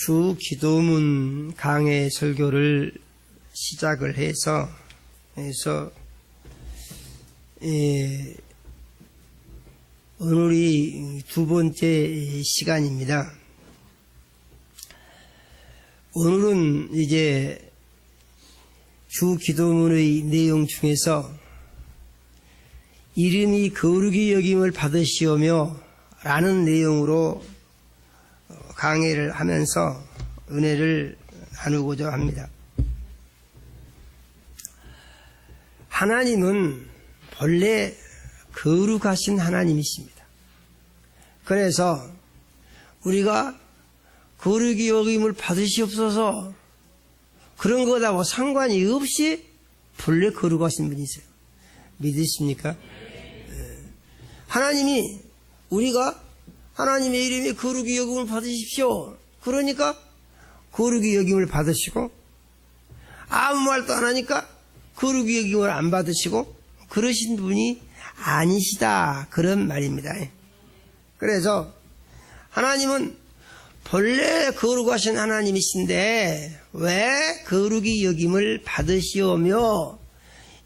주 기도문 강해 설교를 시작을 해서 오늘이 두 번째 시간입니다. 오늘은 이제 주 기도문의 내용 중에서 이름이 거룩히 여김을 받으시오며 라는 내용으로 강해를 하면서 은혜를 나누고자 합니다. 하나님은 본래 거룩하신 하나님이십니다. 그래서 우리가 거룩히 여김을 받으시옵소서 그런 거하고 상관이 없이 본래 거룩하신 분이세요. 믿으십니까? 하나님이 우리가 하나님의 이름에 거룩히 여김을 받으십시오. 그러니까 거룩히 여김을 받으시고 아무 말도 안 하니까 거룩히 여김을 안 받으시고 그러신 분이 아니시다 그런 말입니다. 그래서 하나님은 본래 거룩하신 하나님이신데 왜 거룩히 여김을 받으시오며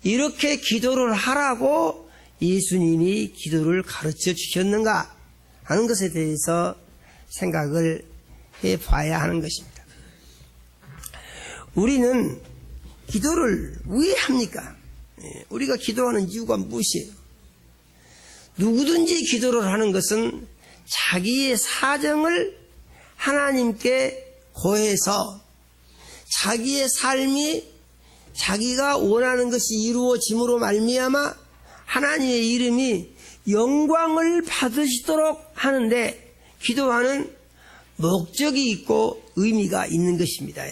이렇게 기도를 하라고 예수님이 기도를 가르쳐 주셨는가 하는 것에 대해서 생각을 해봐야 하는 것입니다. 우리는 기도를 왜 합니까? 우리가 기도하는 이유가 무엇이에요? 누구든지 기도를 하는 것은 자기의 사정을 하나님께 고해서 자기의 삶이 자기가 원하는 것이 이루어짐으로 말미암아 하나님의 이름이 영광을 받으시도록 하는데 기도하는 목적이 있고 의미가 있는 것입니다.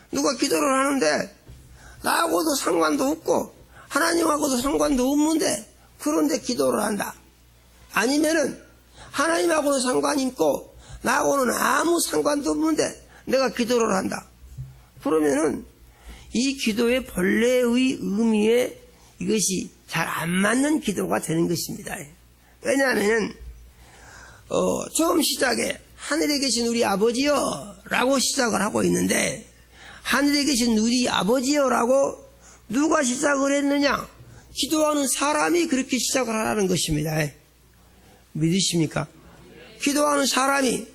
누가 기도를 하는데 나하고도 상관도 없고 하나님하고도 상관도 없는데 그런데 기도를 한다. 아니면은 하나님하고는 상관이 있고 나하고는 아무 상관도 없는데 내가 기도를 한다. 그러면은 이 기도의 본래의 의미에 이것이 잘 안 맞는 기도가 되는 것입니다. 왜냐하면 처음 시작에 하늘에 계신 우리 아버지여 라고 시작을 하고 있는데 하늘에 계신 우리 아버지여 라고 누가 시작을 했느냐? 기도하는 사람이 그렇게 시작을 하라는 것입니다. 믿으십니까? 기도하는 사람이.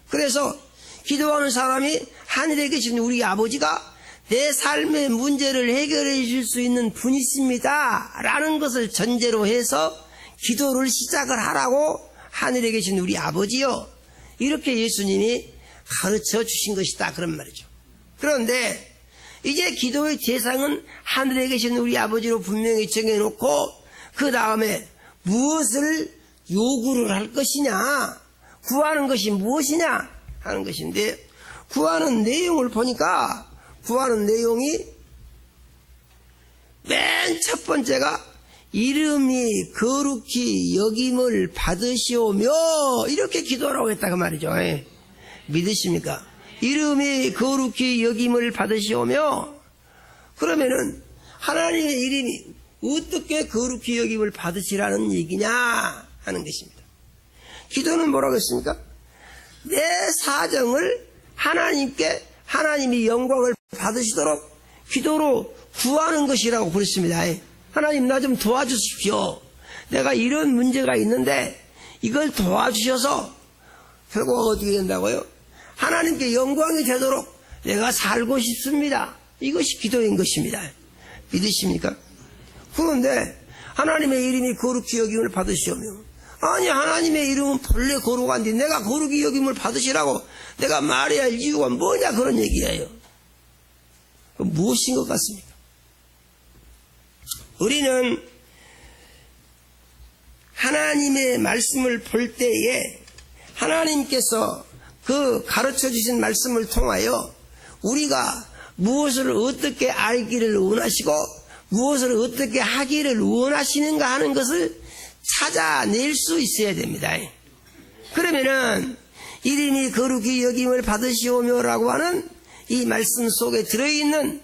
그래서 기도하는 사람이 하늘에 계신 우리 아버지가 내 삶의 문제를 해결해 줄 수 있는 분이십니다 라는 것을 전제로 해서 기도를 시작을 하라고 하늘에 계신 우리 아버지요 이렇게 예수님이 가르쳐 주신 것이다 그런 말이죠. 그런데 이제 기도의 대상은 하늘에 계신 우리 아버지로 분명히 정해놓고 그 다음에 무엇을 요구를 할 것이냐 구하는 것이 무엇이냐 하는 것인데 구하는 내용을 보니까 구하는 내용이 맨 첫 번째가 이름이 거룩히 여김을 받으시오며 이렇게 기도하라고 했다 그 말이죠. 믿으십니까? 이름이 거룩히 여김을 받으시오며 그러면은 하나님의 이름이 어떻게 거룩히 여김을 받으시라는 얘기냐 하는 것입니다. 기도는 뭐라고 했습니까? 내 사정을 하나님께 하나님이 영광을 받으시도록 기도로 구하는 것이라고 그랬습니다. 하나님 나 좀 도와주십시오. 내가 이런 문제가 있는데 이걸 도와주셔서 결국 어떻게 된다고요? 하나님께 영광이 되도록 내가 살고 싶습니다. 이것이 기도인 것입니다. 믿으십니까? 그런데 하나님의 이름이 거룩히 여김을 받으시오며 아니 하나님의 이름은 본래 거룩한데 내가 거룩히 여김을 받으시라고 내가 말해야 할 이유가 뭐냐 그런 얘기예요. 무엇인 것 같습니까? 우리는 하나님의 말씀을 볼 때에 하나님께서 그 가르쳐 주신 말씀을 통하여 우리가 무엇을 어떻게 알기를 원하시고 무엇을 어떻게 하기를 원하시는가 하는 것을 찾아낼 수 있어야 됩니다. 그러면은 이름이 거룩히 여김을 받으시오며라고 하는 이 말씀 속에 들어있는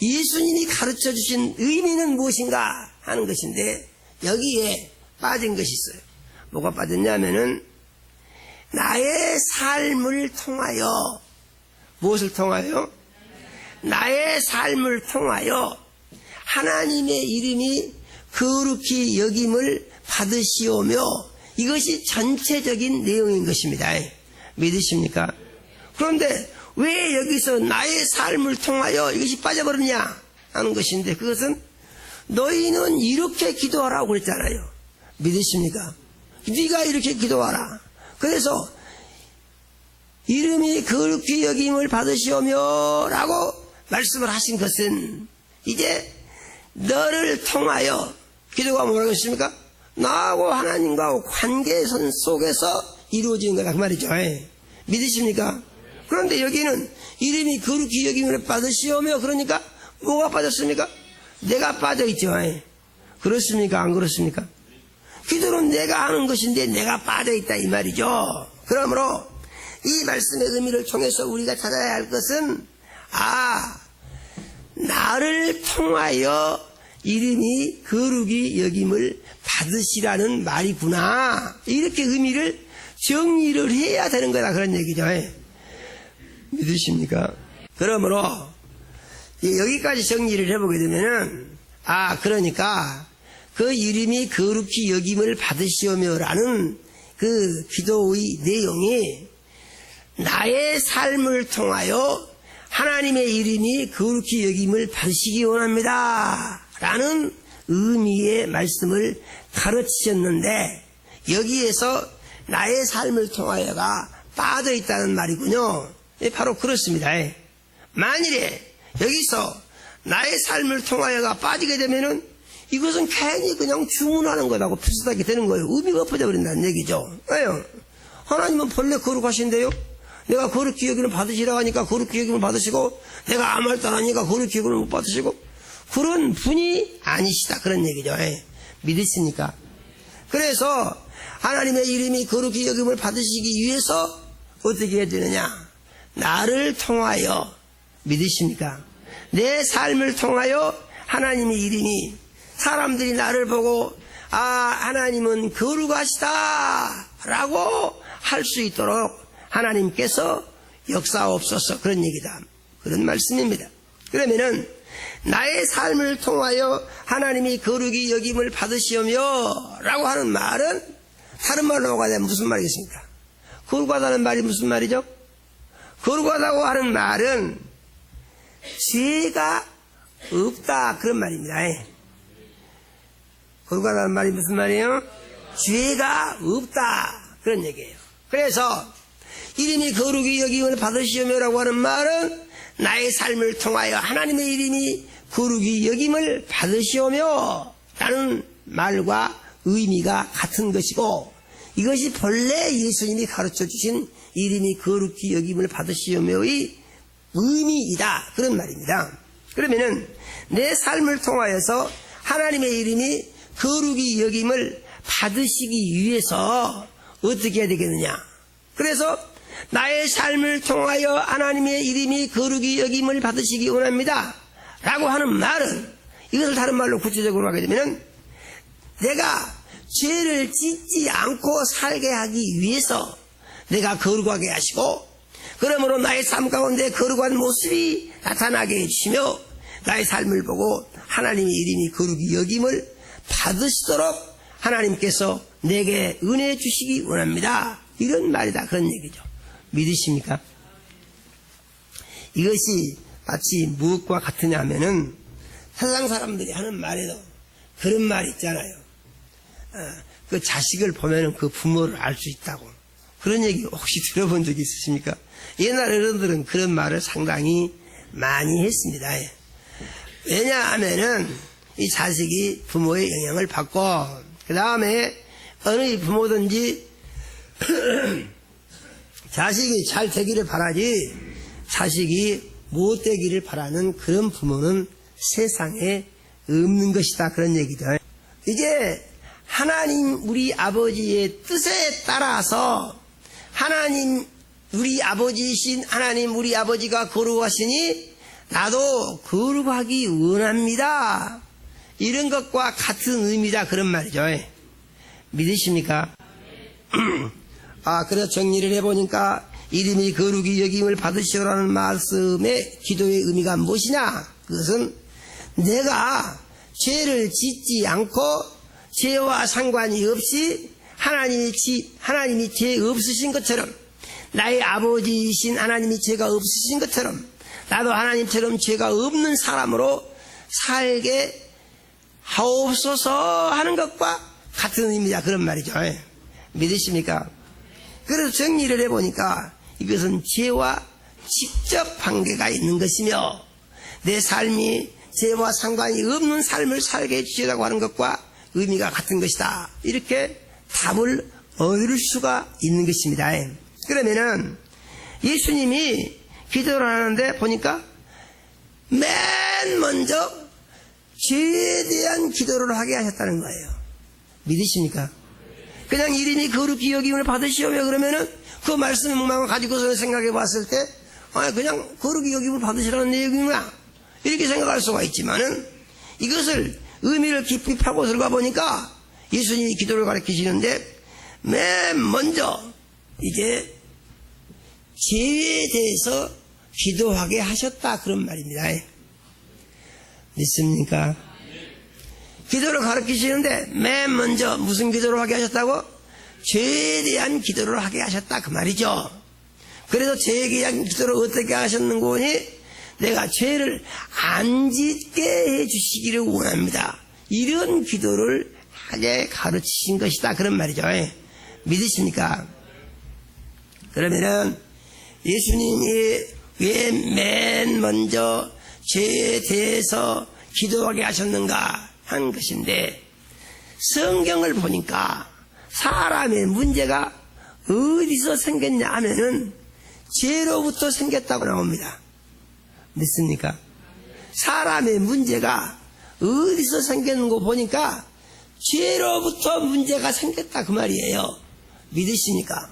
예수님이 가르쳐 주신 의미는 무엇인가 하는 것인데 여기에 빠진 것이 있어요. 뭐가 빠졌냐면은 나의 삶을 통하여 무엇을 통하여? 나의 삶을 통하여 하나님의 이름이 거룩히 여김을 받으시오며, 이것이 전체적인 내용인 것입니다. 믿으십니까? 그런데 왜 여기서 나의 삶을 통하여 이것이 빠져버렸냐 하는 것인데, 그것은 너희는 이렇게 기도하라고 그랬잖아요. 믿으십니까? 네가 이렇게 기도하라. 그래서 이름이 거룩히 여김을 받으시오며 라고 말씀을 하신 것은 이제 너를 통하여, 기도가 뭐라고 했습니까? 나하고 하나님과 관계선 속에서 이루어지는 거다 그 말이죠. 믿으십니까? 그런데 여기는 이름이 거룩히 여김을 받으시오며, 그러니까 뭐가 빠졌습니까? 내가 빠져있죠. 그렇습니까? 안 그렇습니까? 기도는 내가 하는 것인데 내가 빠져있다 이 말이죠. 그러므로 이 말씀의 의미를 통해서 우리가 찾아야 할 것은, 나를 통하여 이름이 거룩히 여김을 받으시라는 말이구나, 이렇게 의미를 정리를 해야 되는 거다 그런 얘기죠. 믿으십니까? 그러므로 여기까지 정리를 해보게 되면은, 그러니까 그 이름이 거룩히 여김을 받으시오며라는 그 기도의 내용이 나의 삶을 통하여 하나님의 이름이 거룩히 여김을 받으시기 원합니다 라는 의미의 말씀을 가르치셨는데, 여기에서 나의 삶을 통하여가 빠져있다는 말이군요. 바로 그렇습니다. 만일에 여기서 나의 삶을 통하여가 빠지게 되면은 이것은 괜히 그냥 주문하는 것하고 비슷하게 되는 거예요. 의미가 없어져 버린다는 얘기죠. 왜요? 하나님은 본래 거룩하신데요, 내가 거룩히 여김을 받으시라고 하니까 거룩히 여김을 받으시고, 내가 아무 말도 안 하니까 거룩히 여김을 못 받으시고, 그런 분이 아니시다 그런 얘기죠. 믿으십니까? 그래서 하나님의 이름이 거룩히 여김을 받으시기 위해서 어떻게 해야 되느냐? 나를 통하여, 믿으십니까? 내 삶을 통하여 하나님의 이름이, 사람들이 나를 보고 하나님은 거룩하시다 라고 할 수 있도록 하나님께서 역사옵소서, 그런 얘기다, 그런 말씀입니다. 그러면은 나의 삶을 통하여 하나님이 거룩히 여김을 받으시오며 라고 하는 말은 다른 말로 뭐가 되면 무슨 말이겠습니까? 거룩하다는 말이 무슨 말이죠? 거룩하다고 하는 말은 죄가 없다 그런 말입니다. 거룩하다는 말이 무슨 말이에요? 죄가 없다 그런 얘기예요. 그래서 이름이 거룩히 여김을 받으시오며라고 하는 말은 나의 삶을 통하여 하나님의 이름이 거룩히 여김을 받으시오며 라는 말과 의미가 같은 것이고, 이것이 본래 예수님이 가르쳐 주신 이름이 거룩히 여김을 받으시오며의 의미이다 그런 말입니다. 그러면은 내 삶을 통하여서 하나님의 이름이 거룩히 여김을 받으시기 위해서 어떻게 해야 되겠느냐? 그래서 나의 삶을 통하여 하나님의 이름이 거룩히 여김을 받으시기 원합니다 라고 하는 말은, 이것을 다른 말로 구체적으로 하게 되면, 내가 죄를 짓지 않고 살게 하기 위해서 내가 거룩하게 하시고, 그러므로 나의 삶 가운데 거룩한 모습이 나타나게 해주시며, 나의 삶을 보고 하나님의 이름이 거룩히 여김을 받으시도록 하나님께서 내게 은혜 주시기 원합니다, 이런 말이다 그런 얘기죠. 믿으십니까? 이것이 마치 무엇과 같으냐 하면은, 세상 사람들이 하는 말에도 그런 말이 있잖아요. 그 자식을 보면은 그 부모를 알 수 있다고, 그런 얘기 혹시 들어본 적이 있으십니까? 옛날 어른들은 그런 말을 상당히 많이 했습니다. 왜냐하면은 이 자식이 부모의 영향을 받고, 그 다음에 어느 부모든지 자식이 잘 되기를 바라지 자식이 못 되기를 바라는 그런 부모는 세상에 없는 것이다 그런 얘기죠. 이제 하나님 우리 아버지의 뜻에 따라서, 하나님 우리 아버지이신 하나님 우리 아버지가 거룩하시니 나도 거룩하기 원합니다, 이런 것과 같은 의미다 그런 말이죠. 믿으십니까? 그래서 정리를 해보니까 이름이 거룩히 여김을 받으시오라는 말씀의 기도의 의미가 무엇이냐? 그것은 내가 죄를 짓지 않고 죄와 상관이 없이 하나님이 죄 없으신 것처럼, 나의 아버지이신 하나님이 죄가 없으신 것처럼 나도 하나님처럼 죄가 없는 사람으로 살게 하옵소서 하는 것과 같은 의미다, 그런 말이죠. 믿으십니까? 그래서 정리를 해보니까 이것은 죄와 직접 관계가 있는 것이며 내 삶이 죄와 상관이 없는 삶을 살게 해주시라고 하는 것과 의미가 같은 것이다, 이렇게 답을 얻을 수가 있는 것입니다. 그러면은 예수님이 기도를 하는데 보니까 맨 먼저 죄에 대한 기도를 하게 하셨다는 거예요. 믿으십니까? 그냥 이름이 거룩히 여김을 받으시오며 그러면은 그 말씀만 가지고서 생각해 봤을 때 그냥 거룩히 여김을 받으시라는 내용이구나, 이렇게 생각할 수가 있지만은 이것을 의미를 깊이 파고 들어가 보니까 예수님이 기도를 가르치시는데 맨 먼저 이제 죄에 대해서 기도하게 하셨다, 그런 말입니다. 믿습니까? 기도를 가르치시는데 맨 먼저 무슨 기도를 하게 하셨다고? 죄에 대한 기도를 하게 하셨다, 그 말이죠. 그래서 죄에 대한 기도를 어떻게 하셨는 거니? 내가 죄를 안 짓게 해주시기를 원합니다, 이런 기도를 하게 가르치신 것이다, 그런 말이죠. 믿으십니까? 그러면은 예수님이 왜 맨 먼저 죄에 대해서 기도하게 하셨는가 하는 것인데, 성경을 보니까 사람의 문제가 어디서 생겼냐 하면은 죄로부터 생겼다고 나옵니다. 믿습니까? 사람의 문제가 어디서 생겼는 거 보니까 죄로부터 문제가 생겼다, 그 말이에요. 믿으십니까?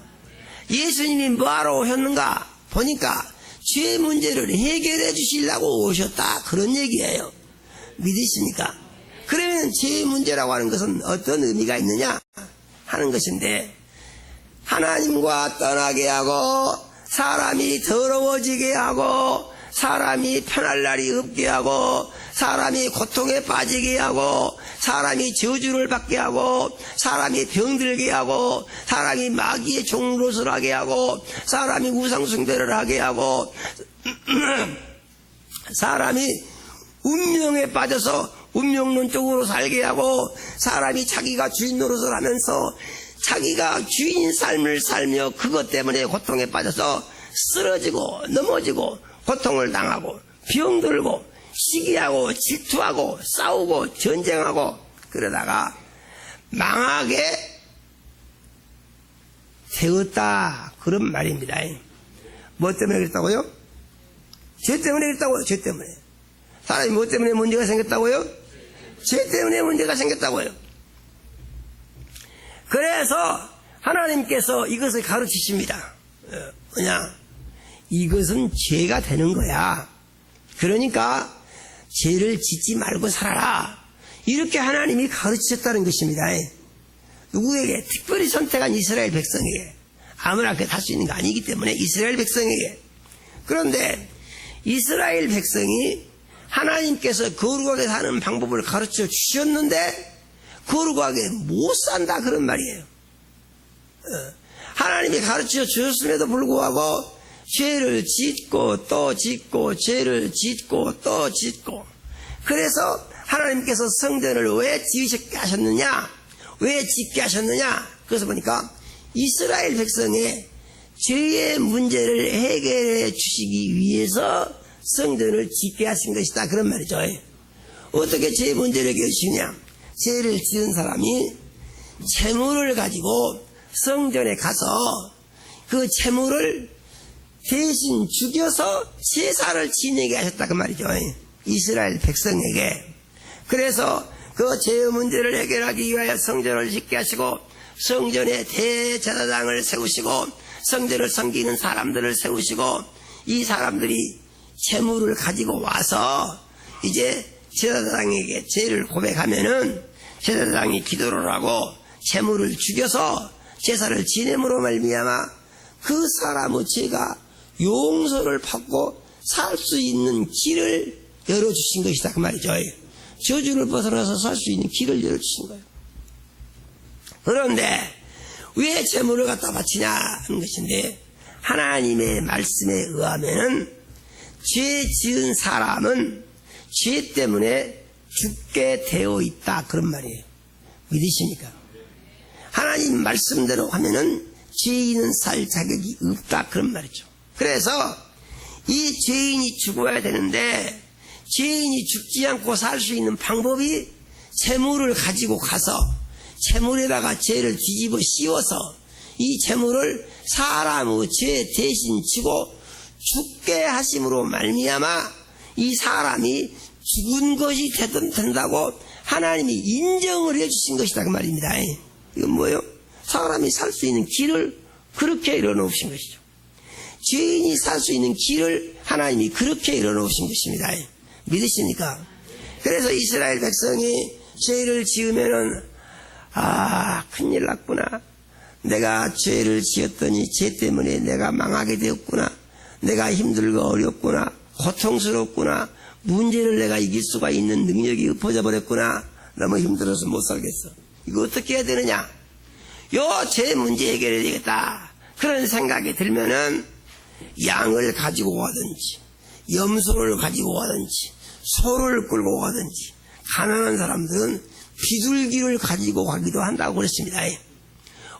예수님이 뭐하러 오셨는가 보니까 죄 문제를 해결해 주시려고 오셨다, 그런 얘기예요. 믿으십니까? 그러면 죄 문제라고 하는 것은 어떤 의미가 있느냐 하는 것인데, 하나님과 떠나게 하고 사람이 더러워지게 하고 사람이 편할 날이 없게 하고 사람이 고통에 빠지게 하고 사람이 저주를 받게 하고 사람이 병들게 하고 사람이 마귀의 종노릇을 하게 하고 사람이 우상숭배를 하게 하고 사람이 운명에 빠져서 운명론 쪽으로 살게 하고 사람이 자기가 주인 노릇을 하면서 자기가 주인 삶을 살며 그것 때문에 고통에 빠져서 쓰러지고 넘어지고 고통을 당하고 병들고 시기하고 질투하고 싸우고 전쟁하고 그러다가 망하게 되었다, 그런 말입니다. 뭐 때문에 그랬다고요? 죄 때문에 그랬다고요. 죄 때문에. 사람이 뭐 때문에 문제가 생겼다고요? 죄 때문에 문제가 생겼다고요. 그래서 하나님께서 이것을 가르치십니다. 뭐냐? 이것은 죄가 되는 거야. 그러니까 죄를 짓지 말고 살아라, 이렇게 하나님이 가르치셨다는 것입니다. 누구에게? 특별히 선택한 이스라엘 백성에게. 아무나 그렇게 할 수 있는 거 아니기 때문에 이스라엘 백성에게. 그런데 이스라엘 백성이 하나님께서 거룩하게 사는 방법을 가르쳐 주셨는데 거룩하게 못 산다, 그런 말이에요. 하나님이 가르쳐 주셨음에도 불구하고 죄를 짓고 또 짓고 죄를 짓고 또 짓고, 그래서 하나님께서 성전을 왜 지으셨게 하셨느냐, 왜 짓게 하셨느냐, 그래서 보니까 이스라엘 백성의 죄의 문제를 해결해 주시기 위해서 성전을 짓게 하신 것이다, 그런 말이죠. 어떻게 죄의 문제를 해결해 주시냐? 죄를 지은 사람이 재물을 가지고 성전에 가서 그 재물을 대신 죽여서 제사를 지내게 하셨다, 그 말이죠. 이스라엘 백성에게. 그래서 그 죄의 문제를 해결하기 위하여 성전을 짓게 하시고 성전에 대제사장을 세우시고 성전을 섬기는 사람들을 세우시고, 이 사람들이 재물을 가지고 와서 이제 제사장에게 죄를 고백하면은 제사장이 기도를 하고 재물을 죽여서 제사를 지냄으로 말미암아 그 사람의 죄가 용서를 받고 살 수 있는 길을 열어주신 것이다 그 말이죠. 저주를 벗어나서 살 수 있는 길을 열어주신 거예요. 그런데 왜 제물을 갖다 바치냐 하는 것인데, 하나님의 말씀에 의하면은 죄 지은 사람은 죄 때문에 죽게 되어 있다 그런 말이에요. 믿으십니까? 하나님 말씀대로 하면은 죄인은 살 자격이 없다 그런 말이죠. 그래서 이 죄인이 죽어야 되는데, 죄인이 죽지 않고 살 수 있는 방법이 재물을 가지고 가서 재물에다가 죄를 뒤집어 씌워서 이 재물을 사람의 죄 대신 지고 죽게 하심으로 말미암아 이 사람이 죽은 것이 된다고 하나님이 인정을 해주신 것이다 그 말입니다. 이건 뭐예요? 사람이 살 수 있는 길을 그렇게 열어놓으신 것이죠. 죄인이 살 수 있는 길을 하나님이 그렇게 열어놓으신 것입니다. 믿으십니까? 그래서 이스라엘 백성이 죄를 지으면은 큰일 났구나. 내가 죄를 지었더니 죄 때문에 내가 망하게 되었구나. 내가 힘들고 어렵구나. 고통스럽구나. 문제를 내가 이길 수가 있는 능력이 엎어져 버렸구나. 너무 힘들어서 못 살겠어. 이거 어떻게 해야 되느냐? 죄 문제 해결해야 되겠다. 그런 생각이 들면은 양을 가지고 가든지 염소를 가지고 가든지 소를 끌고 가든지, 가난한 사람들은 비둘기를 가지고 가기도 한다고 그랬습니다.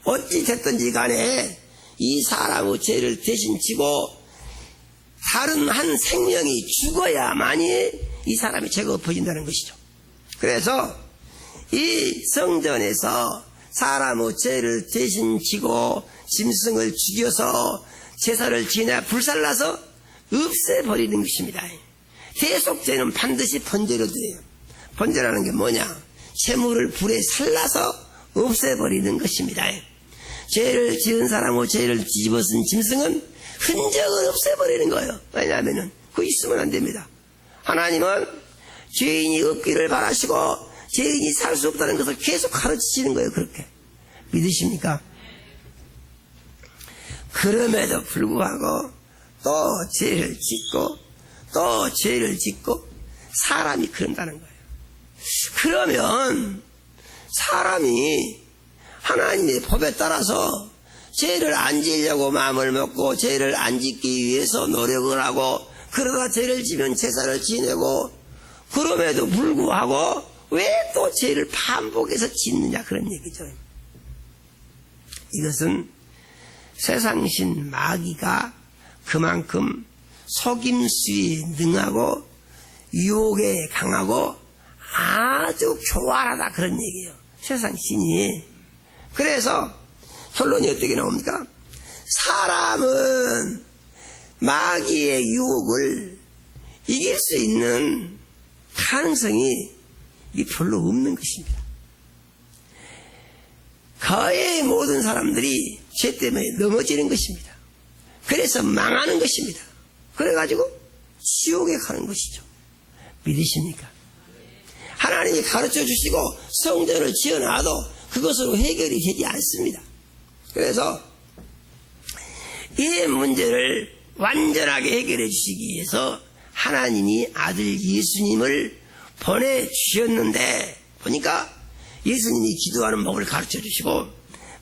어찌 됐든지 간에 이 사람의 죄를 대신 지고 다른 한 생명이 죽어야만이 이 사람의 죄가 엎어진다는 것이죠. 그래서 이 성전에서 사람의 죄를 대신 지고 짐승을 죽여서 제사를 지내 불살라서 없애버리는 것입니다. 대속죄는 반드시 번제로 돼요. 번제라는 게 뭐냐? 재물을 불에 살라서 없애버리는 것입니다. 죄를 지은 사람의 죄를 뒤집어 쓴 짐승은 흔적을 없애버리는 거예요. 왜냐하면 그거 있으면 안 됩니다. 하나님은 죄인이 없기를 바라시고 죄인이 살 수 없다는 것을 계속 가르치시는 거예요. 그렇게 믿으십니까? 그럼에도 불구하고 또 죄를 짓고 또 죄를 짓고 사람이 그런다는 거예요. 그러면 사람이 하나님의 법에 따라서 죄를 안 지으려고 마음을 먹고 죄를 안 짓기 위해서 노력을 하고 그러다 죄를 지면 제사를 지내고 그럼에도 불구하고 왜 또 죄를 반복해서 짓느냐 그런 얘기죠. 이것은 세상신 마귀가 그만큼 속임수에 능하고 유혹에 강하고 아주 교활하다 그런 얘기예요. 세상신이. 그래서 결론이 어떻게 나옵니까? 사람은 마귀의 유혹을 이길 수 있는 가능성이 별로 없는 것입니다. 거의 모든 사람들이 죄 때문에 넘어지는 것입니다. 그래서 망하는 것입니다. 그래가지고 지옥에 가는 것이죠. 믿으십니까? 하나님이 가르쳐 주시고 성전을 지어놔도 그것으로 해결이 되지 않습니다. 그래서 이 문제를 완전하게 해결해 주시기 위해서 하나님이 아들 예수님을 보내주셨는데 보니까 예수님이 기도하는 법을 가르쳐 주시고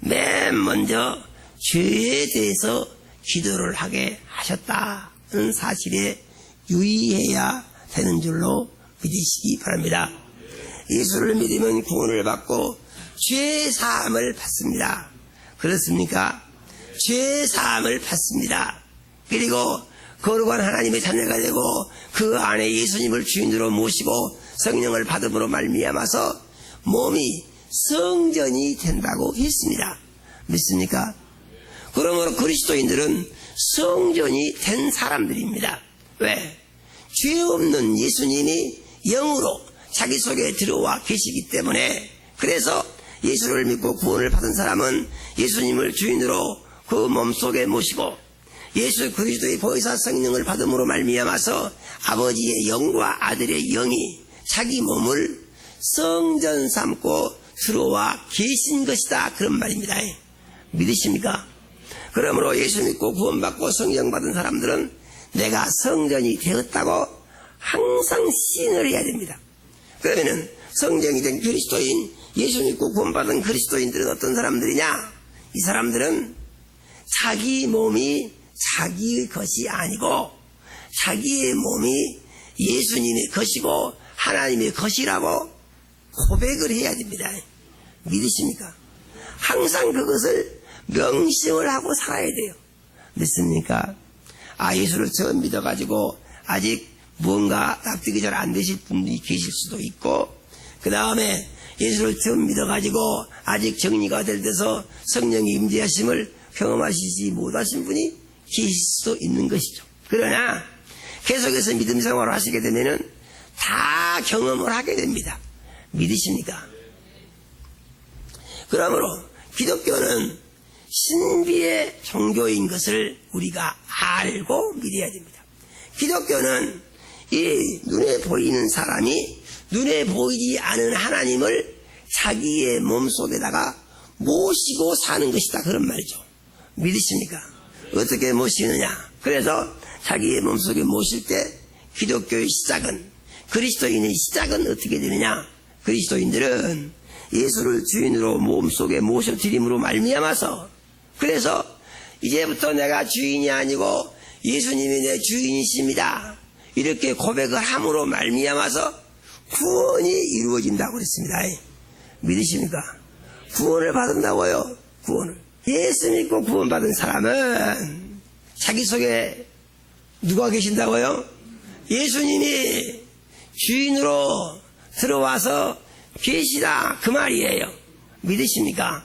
맨 먼저 죄에 대해서 기도를 하게 하셨다는 사실에 유의해야 되는 줄로 믿으시기 바랍니다. 예수를 믿으면 구원을 받고 죄 사함을 받습니다. 그렇습니까? 죄 사함을 받습니다. 그리고 거룩한 하나님의 자녀가 되고 그 안에 예수님을 주인으로 모시고 성령을 받음으로 말미암아서 몸이 성전이 된다고 했습니다. 믿습니까? 그러므로 그리스도인들은 성전이 된 사람들입니다. 왜? 죄 없는 예수님이 영으로 자기 속에 들어와 계시기 때문에 그래서 예수를 믿고 구원을 받은 사람은 예수님을 주인으로 그 몸속에 모시고 예수 그리스도의 보혜사 성령을 받음으로 말미암아서 아버지의 영과 아들의 영이 자기 몸을 성전 삼고 들어와 계신 것이다 그런 말입니다. 믿으십니까? 그러므로 예수 믿고 구원받고 성령 받은 사람들은 내가 성전이 되었다고 항상 시인을 해야 됩니다. 그러면은 성전이 된 그리스도인, 예수 믿고 구원받은 그리스도인들은 어떤 사람들이냐? 이 사람들은 자기 몸이 자기의 것이 아니고 자기의 몸이 예수님의 것이고 하나님의 것이라고 고백을 해야 됩니다. 믿으십니까? 항상 그것을 명심을 하고 살아야 돼요. 믿습니까? 예수를 처음 믿어가지고 아직 뭔가 납득이 잘 안 되실 분이 계실 수도 있고, 그 다음에 예수를 처음 믿어가지고 아직 정리가 될 때서 성령의 임재하심을 경험하시지 못하신 분이 계실 수도 있는 것이죠. 그러나 계속해서 믿음 생활을 하시게 되면은 다 경험을 하게 됩니다. 믿으십니까? 그러므로 기독교는 신비의 종교인 것을 우리가 알고 믿어야 됩니다. 기독교는 이 눈에 보이는 사람이 눈에 보이지 않은 하나님을 자기의 몸속에다가 모시고 사는 것이다, 그런 말이죠. 믿으십니까? 어떻게 모시느냐? 그래서 자기의 몸속에 모실 때 기독교의 시작은, 그리스도인의 시작은 어떻게 되느냐? 그리스도인들은 예수를 주인으로 몸속에 모셔드림으로 말미암아서, 그래서 이제부터 내가 주인이 아니고 예수님이 내 주인이십니다, 이렇게 고백을 함으로 말미암아서 구원이 이루어진다고 그랬습니다. 믿으십니까? 구원을 받는다고요. 구원을. 예수 믿고 구원받은 사람은 자기 속에 누가 계신다고요? 예수님이 주인으로 들어와서 계시다, 그 말이에요. 믿으십니까?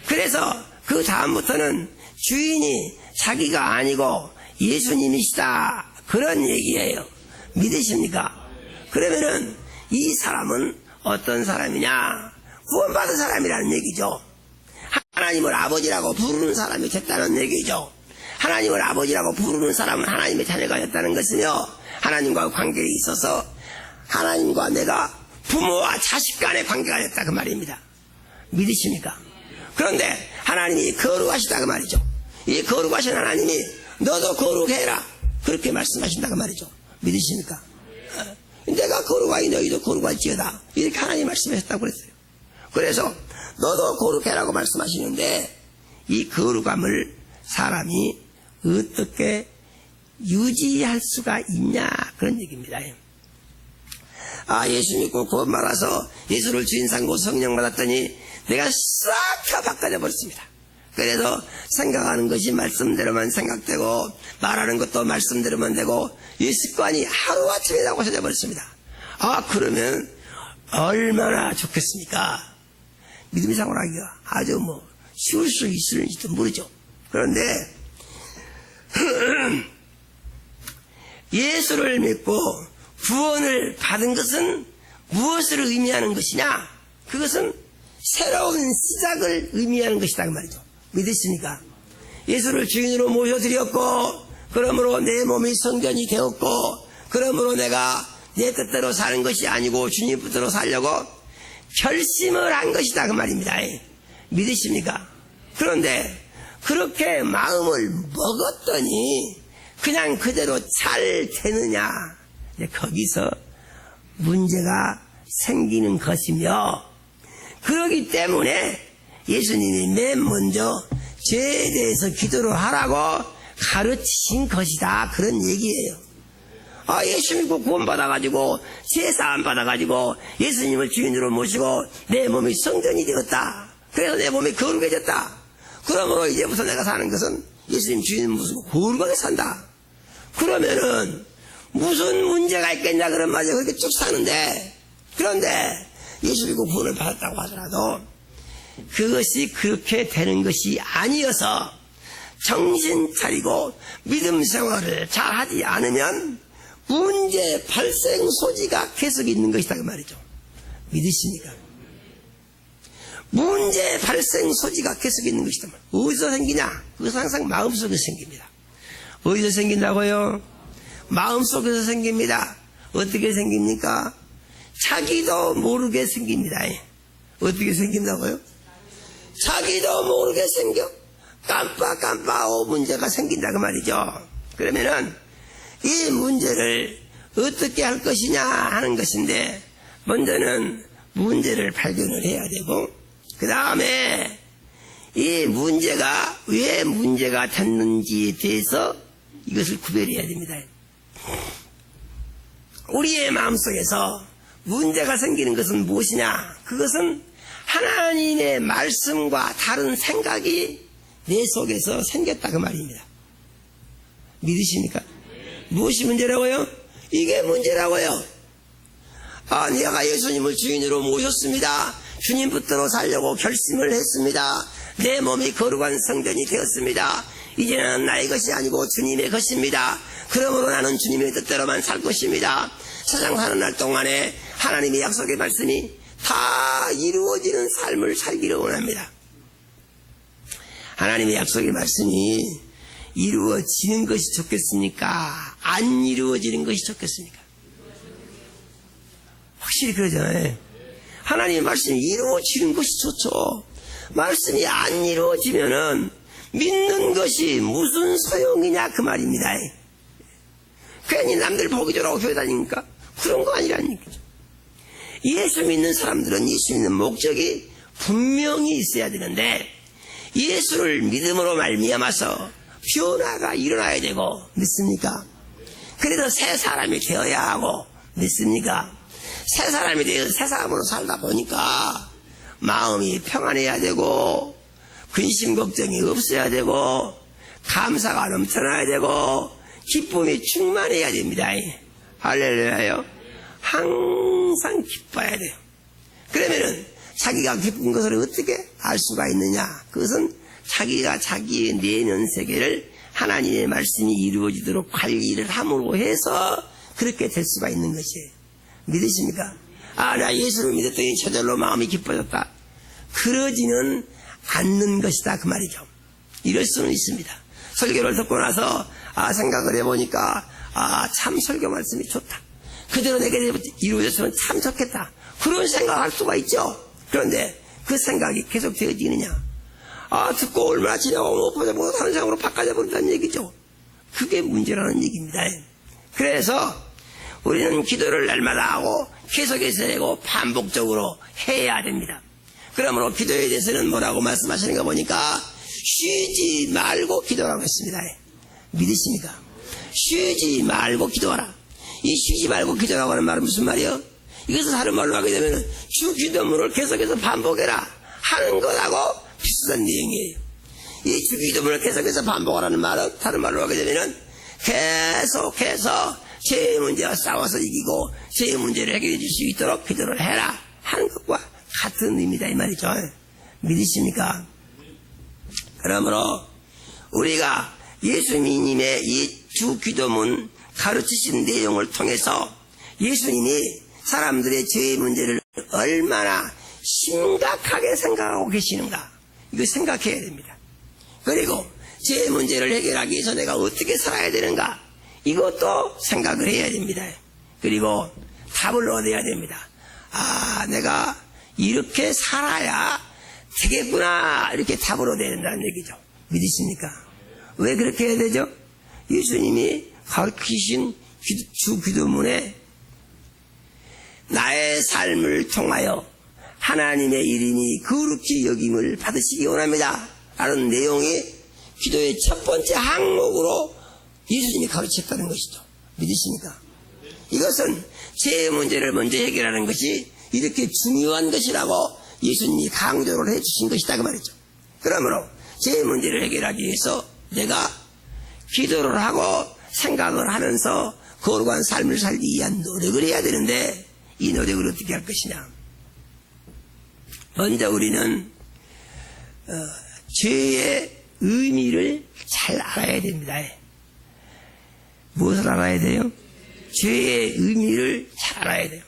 그래서 그 다음부터는 주인이 자기가 아니고 예수님이시다, 그런 얘기예요. 믿으십니까? 그러면은 이 사람은 어떤 사람이냐? 구원받은 사람이라는 얘기죠. 하나님을 아버지라고 부르는 사람이 됐다는 얘기죠. 하나님을 아버지라고 부르는 사람은 하나님의 자녀가 됐다는 것이며, 하나님과 관계에 있어서 하나님과 내가 부모와 자식 간의 관계가 됐다, 그 말입니다. 믿으십니까? 그런데 하나님이 거룩하시다, 그 말이죠. 이 거룩하신 하나님이 너도 거룩해라, 그렇게 말씀하신다, 그 말이죠. 믿으십니까? 내가 거룩하니 너희도 거룩할지어다, 이렇게 하나님 말씀하셨다고 그랬어요. 그래서 너도 거룩해라고 말씀하시는데, 이 거룩함을 사람이 어떻게 유지할 수가 있냐, 그런 얘기입니다. 예수 믿고 구원 받아서 예수를 주인 삼고 성령 받았더니 내가 싹 다 바꿔져 버렸습니다. 그래서 생각하는 것이 말씀대로만 생각되고 말하는 것도 말씀대로만 되고 이 습관이 하루아침에 다 고쳐져 버렸습니다. 그러면 얼마나 좋겠습니까? 믿음이 생활하기가 아주 쉬울 수 있을지도 모르죠. 그런데 예수를 믿고 구원을 받은 것은 무엇을 의미하는 것이냐? 그것은 새로운 시작을 의미하는 것이다, 그 말이죠. 믿으십니까? 예수를 주인으로 모셔드렸고, 그러므로 내 몸이 성전이 되었고, 그러므로 내가 내 뜻대로 사는 것이 아니고 주님 뜻대로 살려고 결심을 한 것이다, 그 말입니다. 믿으십니까? 그런데 그렇게 마음을 먹었더니 그냥 그대로 잘 되느냐? 거기서 문제가 생기는 것이며, 그러기 때문에 예수님이 맨 먼저 죄에 대해서 기도를 하라고 가르치신 것이다, 그런 얘기예요. 예수 믿고 구원 받아가지고 죄 사함 받아가지고 예수님을 주인으로 모시고 내 몸이 성전이 되었다, 그래서 내 몸이 거룩해졌다, 그러므로 이제부터 내가 사는 것은 예수님 주인을 모시고 거룩하게 산다, 그러면은 무슨 문제가 있겠냐, 그런 말이에요. 그렇게 쭉 사는데, 그런데 예수 믿고 구원을 받았다고 하더라도 그것이 그렇게 되는 것이 아니어서 정신 차리고 믿음 생활을 잘 하지 않으면 문제 발생 소지가 계속 있는 것이다, 그 말이죠. 믿으십니까? 문제 발생 소지가 계속 있는 것이다. 어디서 생기냐? 그것은 항상 마음속에 생깁니다. 어디서 생긴다고요? 마음속에서 생깁니다. 어떻게 생깁니까? 자기도 모르게 생깁니다. 어떻게 생긴다고요? 자기도 모르게 생겨. 깜빡 문제가 생긴다 그 말이죠. 그러면은 이 문제를 어떻게 할 것이냐 하는 것인데, 먼저는 문제를 발견을 해야 되고, 그 다음에 이 문제가 왜 문제가 됐는지에 대해서 이것을 구별해야 됩니다. 우리의 마음속에서 문제가 생기는 것은 무엇이냐? 그것은 하나님의 말씀과 다른 생각이 내 속에서 생겼다 그 말입니다. 믿으십니까? 무엇이 문제라고요? 이게 문제라고요. 내가 예수님을 주인으로 모셨습니다. 주님 붙들어 살려고 결심을 했습니다. 내 몸이 거룩한 성전이 되었습니다. 이제는 나의 것이 아니고 주님의 것입니다. 그러므로 나는 주님의 뜻대로만 살 것입니다. 세상 사는 날 동안에 하나님의 약속의 말씀이 다 이루어지는 삶을 살기를 원합니다. 하나님의 약속의 말씀이 이루어지는 것이 좋겠습니까? 안 이루어지는 것이 좋겠습니까? 확실히 그러잖아요. 하나님의 말씀이 이루어지는 것이 좋죠. 말씀이 안 이루어지면은 믿는 것이 무슨 소용이냐 그 말입니다. 괜히 남들 보기 좋으라고 교회 다니니까 그런 거 아니라는 얘기죠. 예수 믿는 사람들은 예수 믿는 목적이 분명히 있어야 되는데, 예수를 믿음으로 말미암아서 변화가 일어나야 되고, 믿습니까? 그래도 새 사람이 되어야 하고, 믿습니까? 새 사람이 되어서 새 사람으로 살다 보니까 마음이 평안해야 되고, 근심 걱정이 없어야 되고, 감사가 넘쳐나야 되고, 기쁨이 충만해야 됩니다. 할렐루야요. 항상 기뻐야 돼요. 그러면은 자기가 기쁜 것을 어떻게 알 수가 있느냐? 그것은 자기가 자기의 내면 세계를 하나님의 말씀이 이루어지도록 관리를 함으로 해서 그렇게 될 수가 있는 것이에요. 믿으십니까? 나 예수를 믿었더니 저절로 마음이 기뻐졌다. 그러지는 않는 것이다 그 말이죠. 이럴 수는 있습니다. 설교를 듣고 나서 생각을 해보니까 참 설교 말씀이 좋다. 그대로 내게 이루어졌으면 참 좋겠다. 그런 생각을 할 수가 있죠. 그런데 그 생각이 계속 되어지느냐? 듣고 얼마나 지나고 못 보자고 다른 생각으로 바꿔져 버린다는 얘기죠. 그게 문제라는 얘기입니다. 그래서 우리는 기도를 날마다 하고 계속해서 하고 반복적으로 해야 됩니다. 그러므로 기도에 대해서는 뭐라고 말씀하시는 거 보니까 쉬지 말고 기도라고 했습니다. 믿으십니까? 쉬지 말고 기도하라. 이 쉬지 말고 기도라고 하는 말은 무슨 말이요? 이것을 다른 말로 하게 되면 주 기도문을 계속해서 반복해라 하는 것하고 비슷한 내용이에요. 이 주 기도문을 계속해서 반복하라는 말은 다른 말로 하게 되면 계속해서 죄의 문제와 싸워서 이기고 죄의 문제를 해결해 줄 수 있도록 기도를 해라 하는 것과 같은 의미다 이 말이죠. 믿으십니까? 그러므로 우리가 예수님의 이 주 기도문 가르치신 내용을 통해서 예수님이 사람들의 죄의 문제를 얼마나 심각하게 생각하고 계시는가, 이거 생각해야 됩니다. 그리고 죄의 문제를 해결하기 위해서 내가 어떻게 살아야 되는가, 이것도 생각을 해야 됩니다. 그리고 답을 얻어야 됩니다. 내가 이렇게 살아야 되겠구나, 이렇게 답을 얻어야 된다는 얘기죠. 믿으십니까? 왜 그렇게 해야 되죠? 예수님이 가르치신 주 기도문에 나의 삶을 통하여 하나님의 이름이 거룩히 여김을 받으시기 원합니다 라는 내용이 기도의 첫 번째 항목으로 예수님이 가르쳤다는 것이죠. 믿으십니까? 이것은 죄의 문제를 먼저 해결하는 것이 이렇게 중요한 것이라고 예수님이 강조를 해주신 것이다 그 말이죠. 그러므로 죄의 문제를 해결하기 위해서 내가 기도를 하고 생각을 하면서 거룩한 삶을 살기 위한 노력을 해야 되는데, 이 노력을 어떻게 할 것이냐? 먼저 우리는 죄의 의미를 잘 알아야 됩니다. 무엇을 알아야 돼요? 죄의 의미를 잘 알아야 돼요.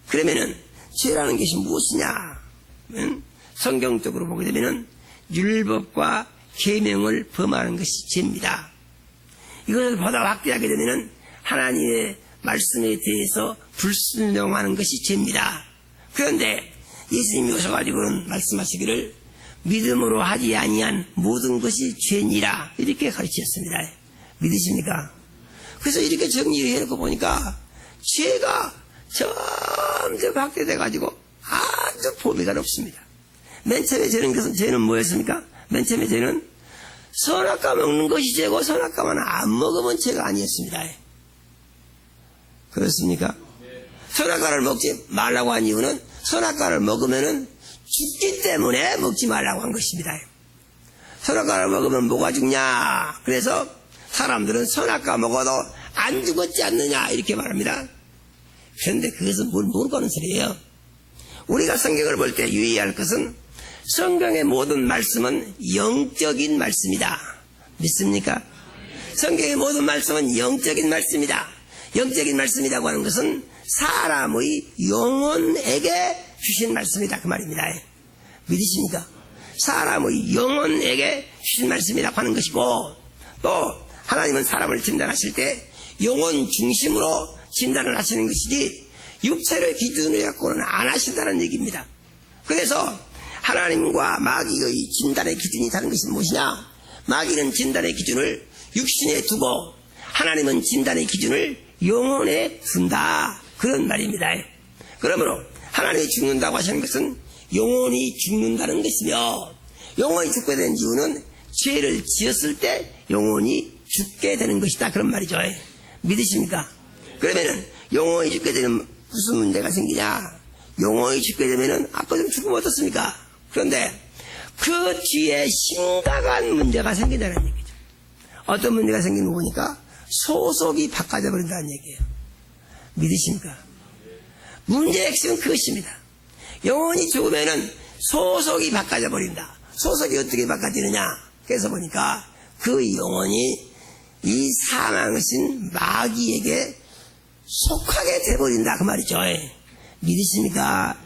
그러면은 죄라는 것이 무엇이냐? 성경적으로 보게 되면은 율법과 계명을 범하는 것이 죄입니다. 이것을 보다 확대하게 되면은 하나님의 말씀에 대해서 불순종하는 것이 죄입니다. 그런데 예수님이 오셔가지고는 말씀하시기를 믿음으로 하지 아니한 모든 것이 죄니라 이렇게 가르치셨습니다. 믿으십니까? 그래서 이렇게 정리를 해놓고 보니까 죄가 점점 확대돼 가지고 아주 범위가 높습니다. 맨 처음에 죄는 뭐였습니까? 맨 처음에 죄는 선악과 먹는 것이 죄고 선악과만 안 먹으면 죄가 아니었습니다. 그렇습니까? 선악과를 먹지 말라고 한 이유는 선악과를 먹으면은 죽기 때문에 먹지 말라고 한 것입니다. 선악과를 먹으면 뭐가 죽냐? 그래서 사람들은 선악과 먹어도 안 죽었지 않느냐 이렇게 말합니다. 그런데 그것은 뭘 모르고 하는 소리예요. 우리가 성경을 볼 때 유의해야 할 것은 성경의 모든 말씀은 영적인 말씀이다. 믿습니까? 성경의 모든 말씀은 영적인 말씀이다. 영적인 말씀이라고 하는 것은 사람의 영혼에게 주신 말씀이다 그 말입니다. 믿으십니까? 사람의 영혼에게 주신 말씀이라고 하는 것이고, 또 하나님은 사람을 진단하실 때 영혼 중심으로 진단을 하시는 것이지 육체를 기준으로 갖고는 안 하신다는 얘기입니다. 그래서 하나님과 마귀의 진단의 기준이 다른 것이 무엇이냐? 마귀는 진단의 기준을 육신에 두고 하나님은 진단의 기준을 영혼에 둔다 그런 말입니다. 그러므로 하나님이 죽는다고 하시는 것은 영혼이 죽는다는 것이며, 영혼이 죽게 된 이유는 죄를 지었을 때 영혼이 죽게 되는 것이다 그런 말이죠. 믿으십니까? 그러면은 영혼이 죽게 되면 무슨 문제가 생기냐? 영혼이 죽게 되면은 아까 좀 죽으면 어떻습니까? 그런데 그 뒤에 심각한 문제가 생긴다는 얘기죠. 어떤 문제가 생기는 거 보니까 소속이 바꿔져 버린다는 얘기예요. 믿으십니까? 문제의 핵심은 그것입니다. 영혼이 죽으면은 소속이 바꿔져 버린다. 소속이 어떻게 바꿔지느냐? 그래서 보니까 그 영혼이 이 사망신 마귀에게 속하게 돼버린다 그 말이죠. 믿으십니까?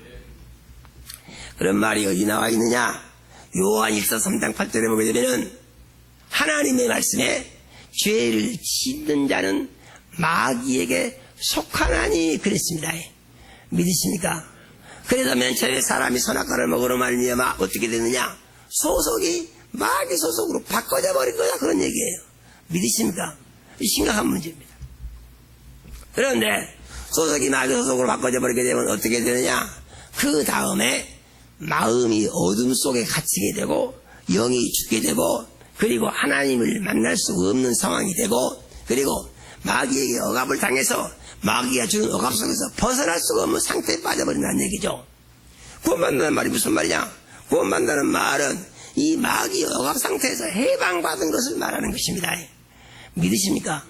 그런 말이 어디 나와 있느냐? 요한일서 3장 8절에 보게 되면은 하나님의 말씀에 죄를 짓는 자는 마귀에게 속하나니 그랬습니다. 믿으십니까? 그래서 맨 처음에 사람이 선악과를 먹으러 말미암아 어떻게 되느냐? 소속이 마귀 소속으로 바꿔져 버린 거다 그런 얘기예요. 믿으십니까? 심각한 문제입니다. 그런데 소속이 마귀 소속으로 바꿔져 버리게 되면 어떻게 되느냐? 그 다음에 마음이 어둠 속에 갇히게 되고 영이 죽게 되고, 그리고 하나님을 만날 수 없는 상황이 되고, 그리고 마귀에게 억압을 당해서 마귀가 주는 억압 속에서 벗어날 수가 없는 상태에 빠져버린다는 얘기죠. 구원받는다는 말이 무슨 말이냐? 구원받는다는 말은 이 마귀 억압 상태에서 해방받은 것을 말하는 것입니다. 믿으십니까?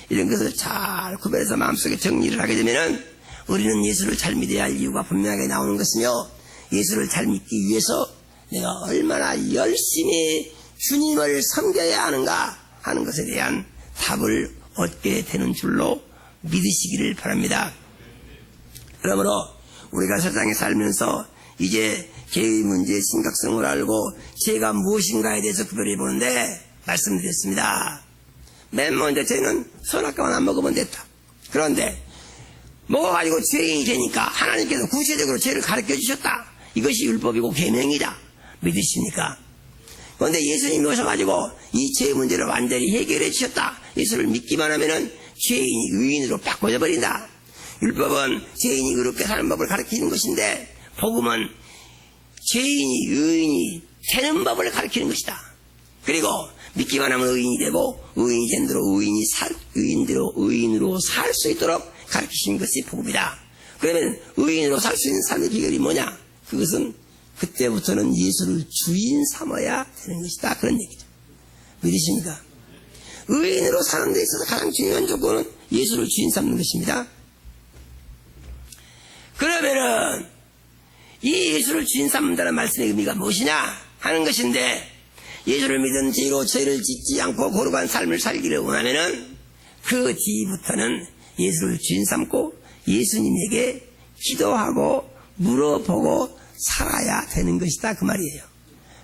이런 것을 잘 구별해서 마음속에 정리를 하게 되면은 우리는 예수를 잘 믿어야 할 이유가 분명하게 나오는 것이며, 예수를 잘 믿기 위해서 내가 얼마나 열심히 주님을 섬겨야 하는가 하는 것에 대한 답을 얻게 되는 줄로 믿으시기를 바랍니다. 그러므로 우리가 세상에 살면서 이제 죄의 문제의 심각성을 알고 죄가 무엇인가에 대해서 구별해 보는데 말씀드렸습니다. 맨 먼저 죄는 선악과만 안 먹으면 됐다. 그런데 먹어가지고 죄인이 되니까 하나님께서 구체적으로 죄를 가르쳐 주셨다. 이것이 율법이고 계명이다. 믿으십니까? 그런데 예수님이 오셔가지고 이 죄의 문제를 완전히 해결해 주셨다. 예수를 믿기만 하면은 죄인이 의인으로 바꿔져 버린다. 율법은 죄인이 의롭게 사는 법을 가르치는 것인데, 복음은 죄인이 의인이 되는 법을 가르치는 것이다. 그리고 믿기만 하면 의인이 되고, 의인이 된 대로 의인으로 살 수 있도록 가르치신 것이 복음이다. 그러면 의인으로 살 수 있는 삶의 비결이 뭐냐? 그것은 그때부터는 예수를 주인 삼아야 되는 것이다. 그런 얘기죠. 믿으십니까? 의인으로 사는 데 있어서 가장 중요한 조건은 예수를 주인 삼는 것입니다. 그러면은 이 예수를 주인 삼는다는 말씀의 의미가 무엇이냐 하는 것인데, 예수를 믿은 죄로 죄를 짓지 않고 거룩한 삶을 살기를 원하면은 그 뒤부터는 예수를 주인 삼고 예수님에게 기도하고 물어보고 살아야 되는 것이다 그 말이에요.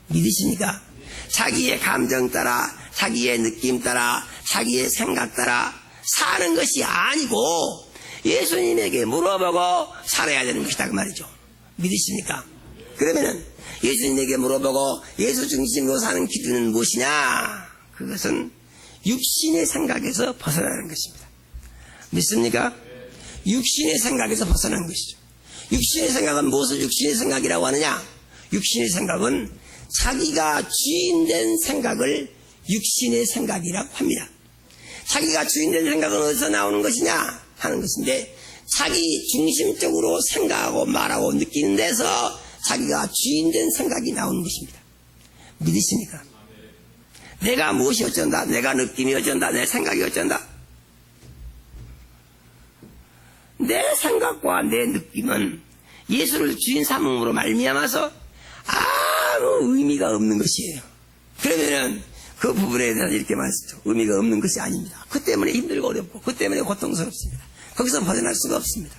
믿으십니까? 자기의 감정 따라, 자기의 느낌 따라, 자기의 생각 따라 사는 것이 아니고 예수님에게 물어보고 살아야 되는 것이다 그 말이죠. 믿으십니까? 그러면은 예수님에게 물어보고 예수 중심으로 사는 기준은 무엇이냐? 그것은 육신의 생각에서 벗어나는 것입니다. 믿습니까? 육신의 생각에서 벗어나는 것이죠. 육신의 생각은 무엇을 육신의 생각이라고 하느냐? 육신의 생각은 자기가 주인된 생각을 육신의 생각이라고 합니다. 자기가 주인된 생각은 어디서 나오는 것이냐 하는 것인데, 자기 중심적으로 생각하고 말하고 느끼는 데서 자기가 주인된 생각이 나오는 것입니다. 믿으십니까? 내가 무엇이 어쩐다, 내가 느낌이 어쩐다, 내 생각이 어쩐다. 내 생각과 내 느낌은 예수를 주인 삼음으로 말미암아서 아무 의미가 없는 것이에요. 그러면은 그 부분에 대해서 이렇게 말했죠. 의미가 없는 것이 아닙니다. 그 때문에 힘들고 어렵고 그 때문에 고통스럽습니다. 거기서 벗어날 수가 없습니다.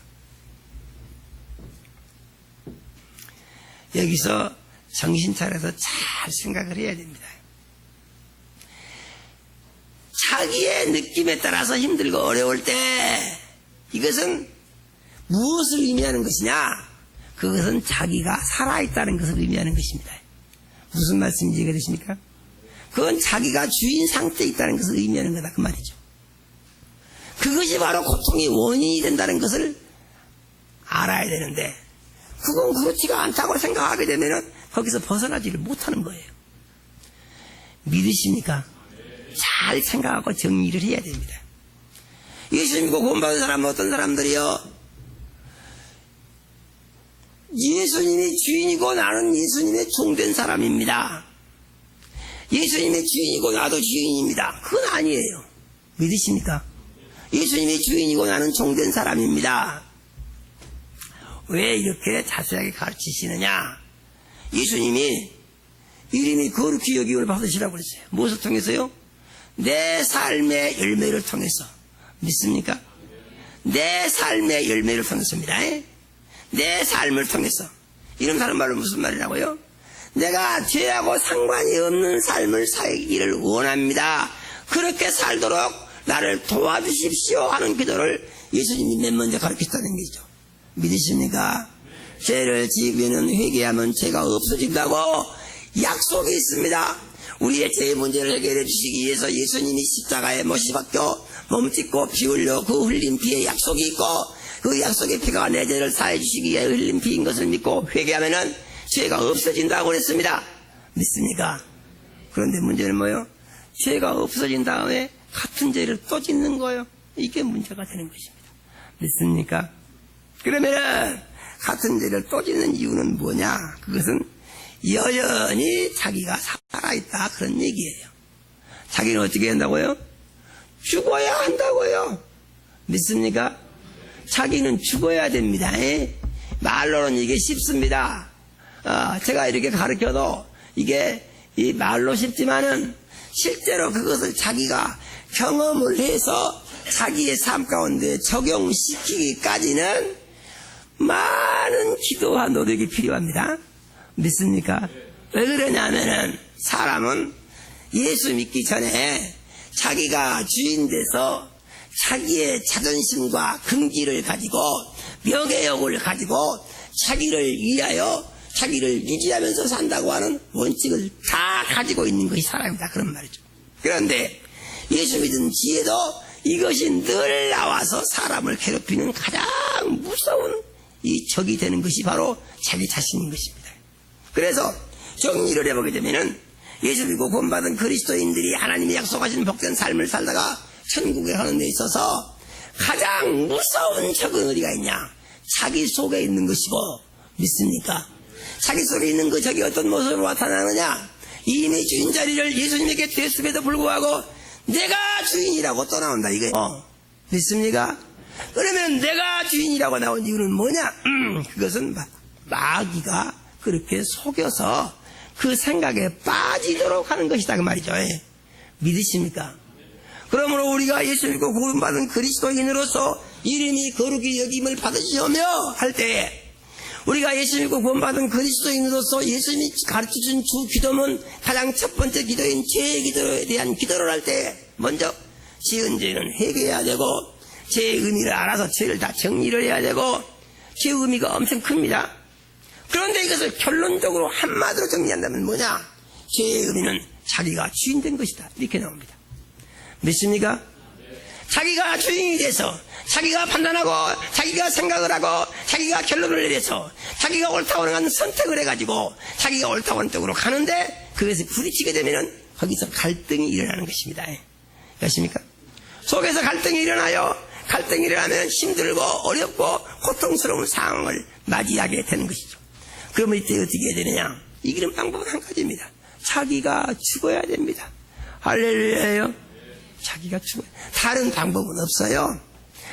여기서 정신 차려서 잘 생각을 해야 됩니다. 자기의 느낌에 따라서 힘들고 어려울 때 이것은 무엇을 의미하는 것이냐? 그것은 자기가 살아있다는 것을 의미하는 것입니다. 무슨 말씀인지 이해가 되십니까? 그건 자기가 주인 상태에 있다는 것을 의미하는 거다 그 말이죠. 그것이 바로 고통의 원인이 된다는 것을 알아야 되는데, 그건 그렇지가 않다고 생각하게 되면 거기서 벗어나지를 못하는 거예요. 믿으십니까? 잘 생각하고 정리를 해야 됩니다. 예수 믿고 구원받은 사람은 어떤 사람들이요? 예수님이 주인이고 나는 예수님의 종된 사람입니다. 예수님의 주인이고 나도 주인입니다. 그건 아니에요. 믿으십니까? 예수님이 주인이고 나는 종된 사람입니다. 왜 이렇게 자세하게 가르치시느냐? 예수님이 이름이 거룩히 여김을 받으시라고 그랬어요. 무엇을 통해서요? 내 삶의 열매를 통해서. 믿습니까? 내 삶의 열매를 통해서입니다. 내 삶을 통해서. 이런 사람 말로 무슨 말이라고요? 내가 죄하고 상관이 없는 삶을 살기를 원합니다. 그렇게 살도록 나를 도와주십시오 하는 기도를 예수님이 맨 먼저 가르쳤다는 거죠. 믿으십니까? 죄를 지으면 회개하면 죄가 없어진다고 약속이 있습니다. 우리의 죄의 문제를 해결해 주시기 위해서 예수님이 십자가에 못이 박혀 몸짓고 피 흘려 그 흘린 피에 약속이 있고, 그 약속의 피가 내 죄를 사해 주시기 위해 흘린 피인 것을 믿고 회개하면은 죄가 없어진다고 그랬습니다. 믿습니까? 그런데 문제는 뭐예요? 죄가 없어진 다음에 같은 죄를 또 짓는 거예요. 이게 문제가 되는 것입니다. 믿습니까? 그러면은 같은 죄를 또 짓는 이유는 뭐냐? 그것은 여전히 자기가 살아있다 그런 얘기예요. 자기는 어떻게 한다고요? 죽어야 한다고요. 믿습니까? 자기는 죽어야 됩니다. 말로는 이게 쉽습니다. 제가 이렇게 가르쳐도 이게 이 말로 쉽지만은 실제로 그것을 자기가 경험을 해서 자기의 삶 가운데 적용시키기까지는 많은 기도와 노력이 필요합니다. 믿습니까? 왜 그러냐면은 사람은 예수 믿기 전에 자기가 주인 돼서 자기의 자존심과 긍지를 가지고 명예욕을 가지고 자기를 위하여 자기를 유지하면서 산다고 하는 원칙을 다 가지고 있는 것이 사람이다 그런 말이죠. 그런데 예수 믿은 뒤에도 이것이 늘 나와서 사람을 괴롭히는 가장 무서운 이 적이 되는 것이 바로 자기 자신인 것입니다. 그래서 정리를 해보게 되면은 예수 믿고 구원받은 그리스도인들이 하나님이 약속하신 복된 삶을 살다가 천국에 가는 데 있어서 가장 무서운 적은 어디가 있냐? 자기 속에 있는 것이고, 믿습니까? 자기 속에 있는 그 적이 어떤 모습으로 나타나느냐? 이미 주인 자리를 예수님에게 됐음에도 불구하고 내가 주인이라고 또 나온다 이거예요. 믿습니까? 그러면 내가 주인이라고 나온 이유는 뭐냐? 그것은 마귀가 그렇게 속여서 그 생각에 빠지도록 하는 것이다 그 말이죠. 믿으십니까? 그러므로 우리가 예수 믿고 구원받은 그리스도인으로서 이름이 거룩히 여김을 받으시오며 할 때에, 우리가 예수 믿고 구원받은 그리스도인으로서 예수님이 가르쳐준 주 기도문 가장 첫 번째 기도인 죄의 기도에 대한 기도를 할 때 먼저 지은 죄는 회개해야 되고, 죄의 의미를 알아서 죄를 다 정리를 해야 되고, 죄의 의미가 엄청 큽니다. 그런데 이것을 결론적으로 한마디로 정리한다면 뭐냐? 죄의 의미는 자기가 주인 된 것이다. 이렇게 나옵니다. 믿습니까? 자기가 주인이 돼서 자기가 판단하고 자기가 생각을 하고 자기가 결론을 내려서 자기가 옳다고 하는 선택을 해가지고 자기가 옳다고 하는 쪽으로 가는데 그것에 부딪히게 되면은 거기서 갈등이 일어나는 것입니다. 그렇습니까? 속에서 갈등이 일어나요. 갈등이 일어나면 힘들고 어렵고 고통스러운 상황을 맞이하게 되는 것이죠. 그러면 이때 어떻게 해야 되느냐? 이기는 방법은 한 가지입니다. 자기가 죽어야 됩니다. 할렐루야예요. 자기가 죽어야. 다른 방법은 없어요.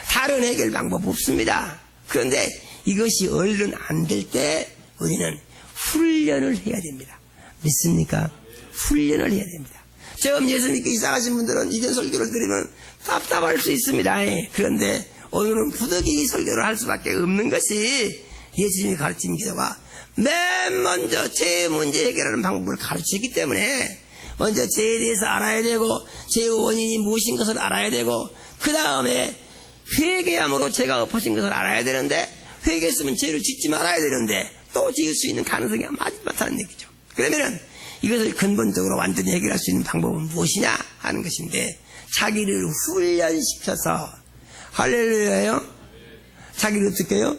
다른 해결 방법 없습니다. 그런데 이것이 얼른 안 될 때 우리는 훈련을 해야 됩니다. 믿습니까? 훈련을 해야 됩니다. 처음 예수 믿고 이사가신 분들은 이런 설교를 들으면 답답할 수 있습니다. 그런데 오늘은 부득이 설교를 할 수밖에 없는 것이 예수님이 가르친 기도가 맨 먼저 죄 문제 해결하는 방법을 가르치기 때문에 먼저 죄에 대해서 알아야 되고 죄의 원인이 무엇인 것을 알아야 되고 그 다음에 회개함으로 죄가 엎어진 것을 알아야 되는데 회개했으면 죄를 짓지 말아야 되는데 또 지을 수 있는 가능성이 많다는 얘기죠. 그러면은 이것을 근본적으로 완전히 해결할 수 있는 방법은 무엇이냐 하는 것인데 자기를 훈련시켜서 할렐루야요. 자기를 어떻게 해요?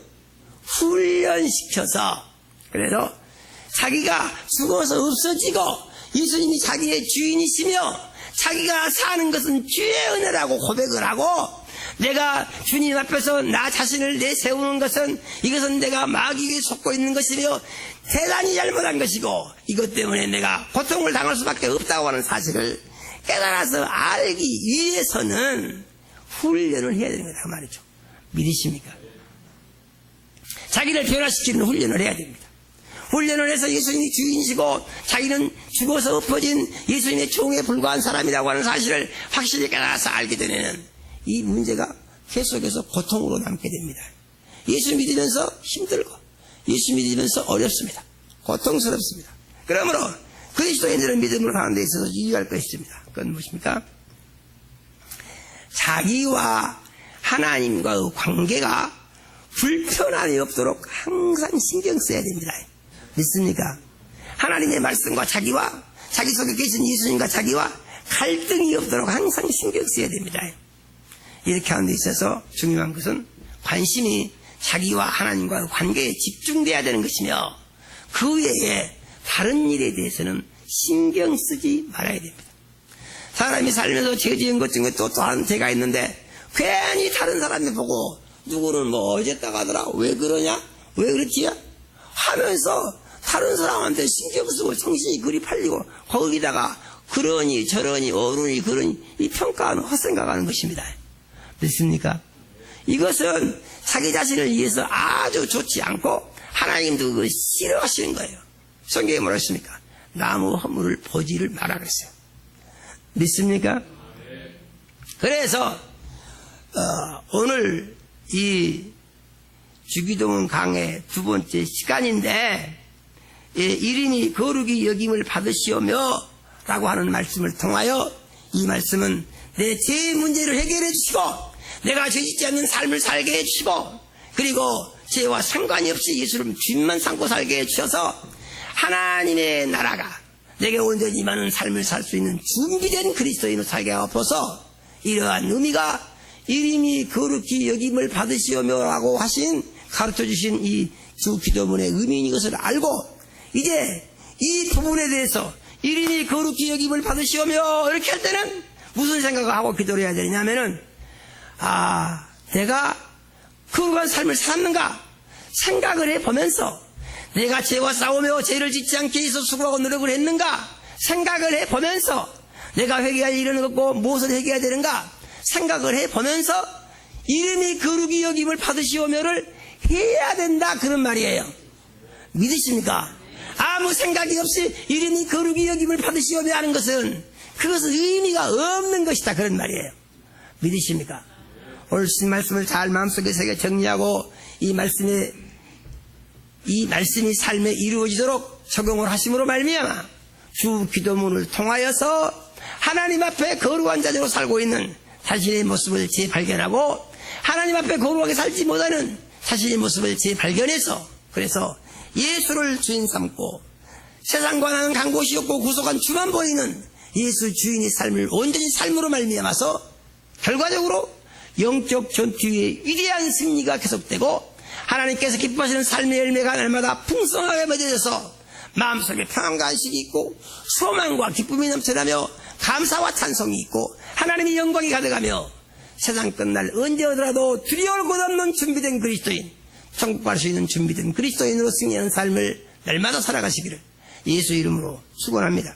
훈련시켜서 그래서 자기가 죽어서 없어지고 예수님이 자기의 주인이시며 자기가 사는 것은 주의 은혜라고 고백을 하고 내가 주님 앞에서 나 자신을 내세우는 것은 이것은 내가 마귀에게 속고 있는 것이며 대단히 잘못한 것이고 이것 때문에 내가 고통을 당할 수밖에 없다고 하는 사실을 깨달아서 알기 위해서는 훈련을 해야 되는 거다 그 말이죠. 믿으십니까? 자기를 변화시키는 훈련을 해야 됩니다. 훈련을 해서 예수님이 주인이시고 자기는 죽어서 엎어진 예수님의 종에 불과한 사람이라고 하는 사실을 확실히 깨달아서 알게 되는 이 문제가 계속해서 고통으로 남게 됩니다. 예수 믿으면서 힘들고 예수 믿으면서 어렵습니다. 고통스럽습니다. 그러므로 그리스도인들은 믿음으로 가는 데 있어서 유의할 것이 있습니다. 그건 무엇입니까? 자기와 하나님과의 관계가 불편함이 없도록 항상 신경 써야 됩니다. 믿습니까? 하나님의 말씀과 자기와 자기 속에 계신 예수님과 자기와 갈등이 없도록 항상 신경 써야 됩니다. 이렇게 하는 데 있어서 중요한 것은 관심이 자기와 하나님과의 관계에 집중돼야 되는 것이며 그 외에 다른 일에 대해서는 신경 쓰지 말아야 됩니다. 사람이 살면서 죄 지은 것 중에 또 다른 죄가 있는데 괜히 다른 사람이 보고 누구는 뭐 어쨌다고 하더라 왜 그러냐 왜 그렇지 하면서 다른 사람한테 신경 쓰고 정신이 그리 팔리고 거기다가 그러니 저러니 어른이 그러니 이 평가하는 헛생각하는 것입니다. 믿습니까? 이것은 자기 자신을 위해서 아주 좋지 않고 하나님도 그걸 싫어하시는 거예요. 성경에 뭐라 했습니까? 나무 허물을 보지를 말아 그랬어요. 믿습니까? 그래서 오늘 이 주기도문 강의 두 번째 시간인데 이름이 거룩히 여김을 받으시오며 라고 하는 말씀을 통하여 이 말씀은 내 죄의 문제를 해결해 주시고 내가 죄짓지 않는 삶을 살게 해주시고 그리고 죄와 상관이 없이 예수를 주님만 삼고 살게 해주셔서 하나님의 나라가 내게 온전히 임하는 삶을 살 수 있는 준비된 그리스도인으로 살게 하옵소서. 이러한 의미가 이름이 거룩히 여김을 받으시오며 라고 하신 가르쳐주신 이 주 기도문의 의미인 것을 알고 이제 이 부분에 대해서 이름이 거룩히 여김을 받으시오며 이렇게 할 때는 무슨 생각을 하고 기도를 해야 되냐면은 내가 거룩한 삶을 살았는가 생각을 해보면서 내가 죄와 싸우며 죄를 짓지 않게 해서 수고하고 노력을 했는가 생각을 해보면서 내가 회개할 일은 없고 무엇을 회개해야 되는가 생각을 해보면서 이름이 거룩히 여김을 받으시오며를 해야 된다 그런 말이에요. 믿으십니까? 아무 생각이 없이 이름이 거룩히 여김을 받으시오며 하는 것은 그것은 의미가 없는 것이다 그런 말이에요. 믿으십니까? 오늘 말씀을 잘 마음속에 새겨 정리하고 이 말씀이 삶에 이루어지도록 적용을 하심으로 말미암아 주 기도문을 통하여서 하나님 앞에 거룩한 자녀로 살고 있는 자신의 모습을 재발견하고 하나님 앞에 거룩하게 살지 못하는 자신의 모습을 재발견해서 그래서 예수를 주인 삼고 세상과 나는 간 곳이 없고 구속한 주만 보이는 예수 주인의 삶을 온전히 삶으로 말미암아서 결과적으로 영적 전투의 위대한 승리가 계속되고 하나님께서 기뻐하시는 삶의 열매가 날마다 풍성하게 맺어져서 마음속에 평안과 안식이 있고 소망과 기쁨이 넘쳐나며 감사와 찬송이 있고 하나님의 영광이 가득하며 세상 끝날 언제 오더라도 두려울 것 없는 준비된 그리스도인, 천국 갈 수 있는 준비된 그리스도인으로 승리하는 삶을 날마다 살아가시기를 예수 이름으로 축원합니다.